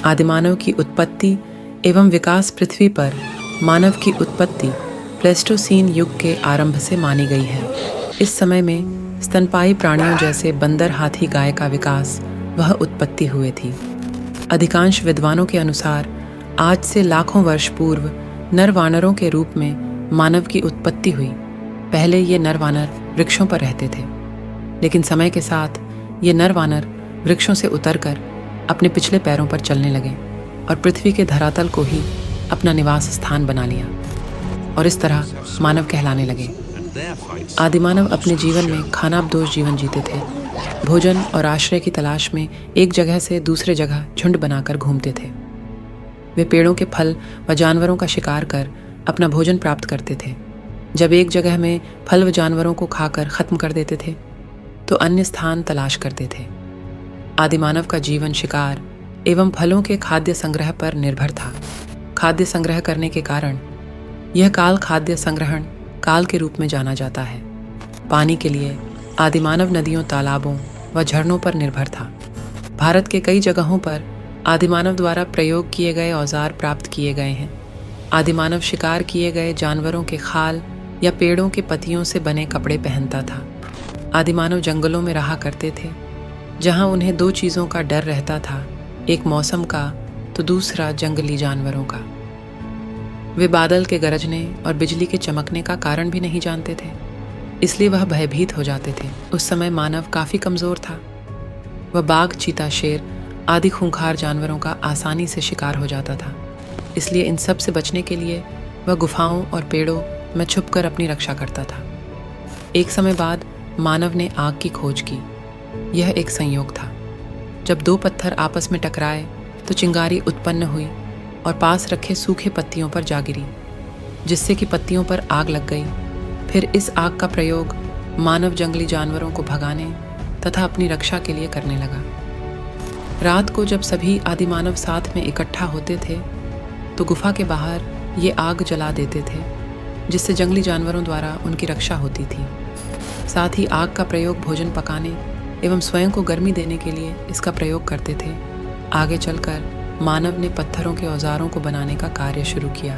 आदिमानव की उत्पत्ति एवं विकास। पृथ्वी पर मानव की उत्पत्ति प्लेस्टोसीन युग के आरंभ से मानी गई है। इस समय में स्तनपायी प्राणियों जैसे बंदर, हाथी, गाय का विकास वह उत्पत्ति हुए थी। अधिकांश विद्वानों के अनुसार आज से लाखों वर्ष पूर्व नर वानरों के रूप में मानव की उत्पत्ति हुई। पहले ये नर वानर वृक्षों पर रहते थे, लेकिन समय के साथ ये नर वानर वृक्षों से उतरकर अपने पिछले पैरों पर चलने लगे और पृथ्वी के धरातल को ही अपना निवास स्थान बना लिया और इस तरह मानव कहलाने लगे। आदिमानव अपने जीवन में खानाबदोश जीवन जीते थे। भोजन और आश्रय की तलाश में एक जगह से दूसरे जगह झुंड बनाकर घूमते थे। वे पेड़ों के फल व जानवरों का शिकार कर अपना भोजन प्राप्त करते थे। जब एक जगह में फल व जानवरों को खाकर खत्म कर देते थे तो अन्य स्थान तलाश करते थे। आदिमानव का जीवन शिकार एवं फलों के खाद्य संग्रह पर निर्भर था। खाद्य संग्रह करने के कारण यह काल खाद्य संग्रहण काल के रूप में जाना जाता है। पानी के लिए आदिमानव नदियों, तालाबों व झरनों पर निर्भर था। भारत के कई जगहों पर आदिमानव द्वारा प्रयोग किए गए औजार प्राप्त किए गए हैं। आदिमानव शिकार किए गए जानवरों के खाल या पेड़ों के पत्तियों से बने कपड़े पहनता था। आदिमानव जंगलों में रहा करते थे, जहां उन्हें दो चीज़ों का डर रहता था, एक मौसम का तो दूसरा जंगली जानवरों का। वे बादल के गरजने और बिजली के चमकने का कारण भी नहीं जानते थे, इसलिए वह भयभीत हो जाते थे। उस समय मानव काफ़ी कमज़ोर था। वह बाघ, चीता, शेर आदि खूंखार जानवरों का आसानी से शिकार हो जाता था। इसलिए इन सब से बचने के लिए वह गुफाओं और पेड़ों में छुपकर अपनी रक्षा करता था। एक समय बाद मानव ने आग की खोज की। यह एक संयोग था। जब दो पत्थर आपस में टकराए तो चिंगारी उत्पन्न हुई और पास रखे सूखे पत्तियों पर जा गिरी, जिससे कि पत्तियों पर आग लग गई। फिर इस आग का प्रयोग मानव जंगली जानवरों को भगाने तथा अपनी रक्षा के लिए करने लगा। रात को जब सभी आदिमानव साथ में इकट्ठा होते थे तो गुफा के बाहर ये आग जला देते थे, जिससे जंगली जानवरों द्वारा उनकी रक्षा होती थी। साथ ही आग का प्रयोग भोजन पकाने एवं स्वयं को गर्मी देने के लिए इसका प्रयोग करते थे। आगे चलकर मानव ने पत्थरों के औजारों को बनाने का कार्य शुरू किया।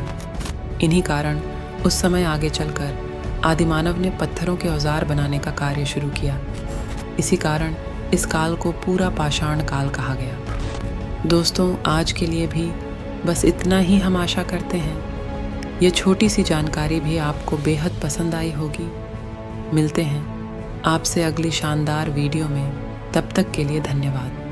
इन्हीं कारण उस समय आगे चलकर आदिमानव ने पत्थरों के औजार बनाने का कार्य शुरू किया। इसी कारण इस काल को पूरा पाषाण काल कहा गया। दोस्तों, आज के लिए भी बस इतना ही हम आशा करते हैं। ये छोटी सी जानकारी भी आपको बेहद पसंद आई होगी। मिलते हैं आपसे अगली शानदार वीडियो में। तब तक के लिए धन्यवाद।